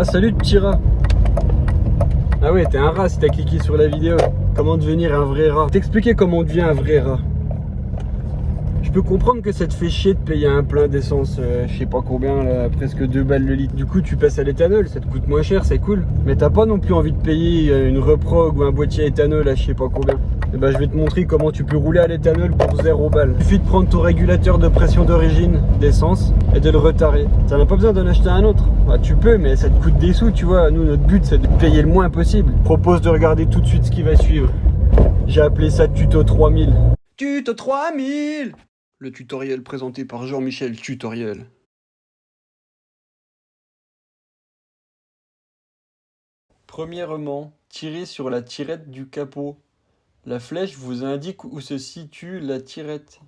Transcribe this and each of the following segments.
Ah salut petit rat. Ah ouais, t'es un rat si t'as cliqué sur la vidéo. Comment devenir un vrai rat. T'expliquer comment on devient un vrai rat. Je peux comprendre que ça te fait chier de payer un plein d'essence, je sais pas combien, là, presque 2 balles le litre. Du coup tu passes à l'éthanol, ça te coûte moins cher, c'est cool. Mais t'as pas non plus envie de payer une reprog ou un boîtier éthanol à je sais pas combien. Et ben je vais te montrer comment tu peux rouler à l'éthanol pour 0 balles. Il suffit de prendre ton régulateur de pression d'origine d'essence et de le retarer. T'en as pas besoin d'en acheter un autre. Bah, tu peux, mais ça te coûte des sous, tu vois. Nous notre but c'est de payer le moins possible. Je propose de regarder tout de suite ce qui va suivre. J'ai appelé ça tuto 3000. Tuto 3000. Le tutoriel présenté par Jean-Michel Tutoriel. Premièrement, tirez sur la tirette du capot. La flèche vous indique où se situe la tirette.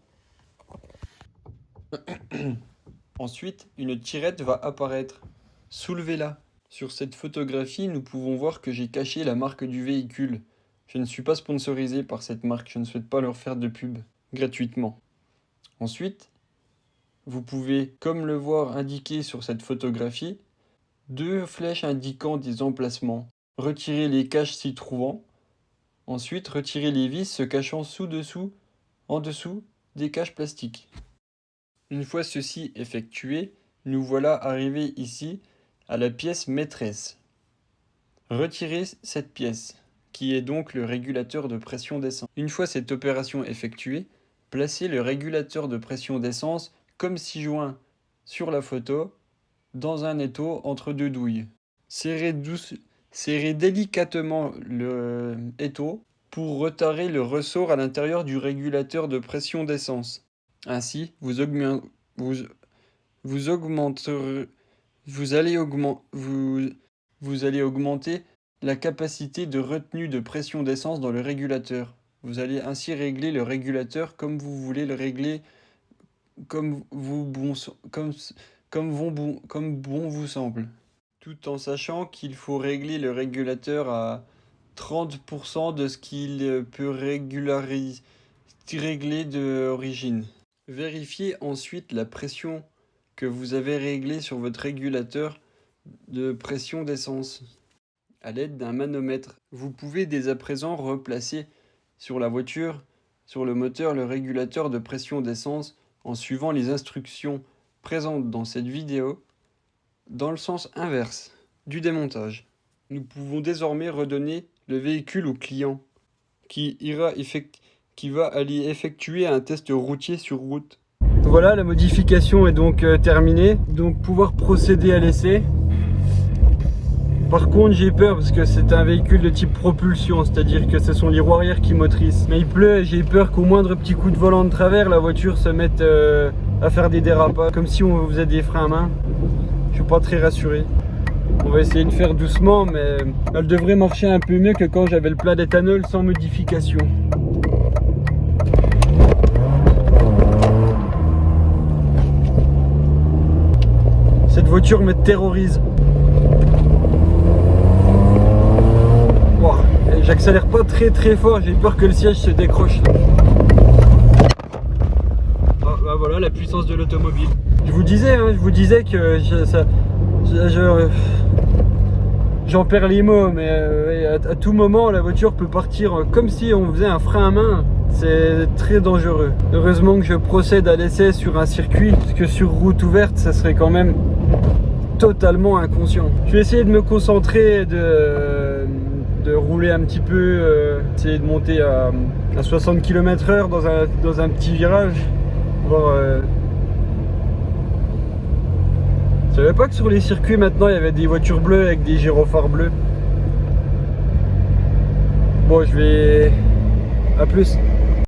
Ensuite, une tirette va apparaître. Soulevez-la. Sur cette photographie, nous pouvons voir que j'ai caché la marque du véhicule. Je ne suis pas sponsorisé par cette marque, je ne souhaite pas leur faire de pub gratuitement. Ensuite, vous pouvez, comme le voir indiqué sur cette photographie, 2 flèches indiquant des emplacements. Retirez les caches s'y trouvant. Ensuite, retirez les vis se cachant en dessous des caches plastiques. Une fois ceci effectué, nous voilà arrivés ici à la pièce maîtresse. Retirez cette pièce, qui est donc le régulateur de pression d'essence. Une fois cette opération effectuée, placez le régulateur de pression d'essence comme ci-joint sur la photo, dans un étau entre 2 douilles. Serrez délicatement le étau pour retarer le ressort à l'intérieur du régulateur de pression d'essence. Ainsi, vous allez augmenter la capacité de retenue de pression d'essence dans le régulateur. Vous allez ainsi régler le régulateur comme vous voulez le régler, comme bon vous semble. Tout en sachant qu'il faut régler le régulateur à 30% de ce qu'il peut régler d'origine. Vérifiez ensuite la pression que vous avez réglée sur votre régulateur de pression d'essence à l'aide d'un manomètre. Vous pouvez dès à présent replacer sur la voiture, sur le moteur, le régulateur de pression d'essence en suivant les instructions présentes dans cette vidéo dans le sens inverse du démontage. Nous pouvons désormais redonner le véhicule au client qui va aller effectuer un test routier sur route. Voilà, la modification est donc terminée. Donc pouvoir procéder à l'essai. Par contre, j'ai peur parce que c'est un véhicule de type propulsion, c'est-à-dire que ce sont les roues arrière qui motrissent. Mais il pleut et j'ai peur qu'au moindre petit coup de volant de travers, la voiture se mette à faire des dérapages, comme si on faisait des freins à main. Je suis pas très rassuré. On va essayer de faire doucement, mais elle devrait marcher un peu mieux que quand j'avais le plein d'éthanol sans modification. Cette voiture me terrorise. Wow, j'accélère pas très fort, j'ai peur que le siège se décroche. Ah, bah voilà la puissance de l'automobile. Je vous disais que j'en perds les mots, mais à tout moment la voiture peut partir comme si on faisait un frein à main. C'est très dangereux. Heureusement que je procède à l'essai sur un circuit, parce que sur route ouverte, ça serait quand même totalement inconscient. Je vais essayer de me concentrer, de rouler un petit peu, essayer de monter à 60 km/h dans un petit virage. Voir, je savais pas que sur les circuits maintenant il y avait des voitures bleues avec des gyrophares bleus. Bon, je vais... À plus.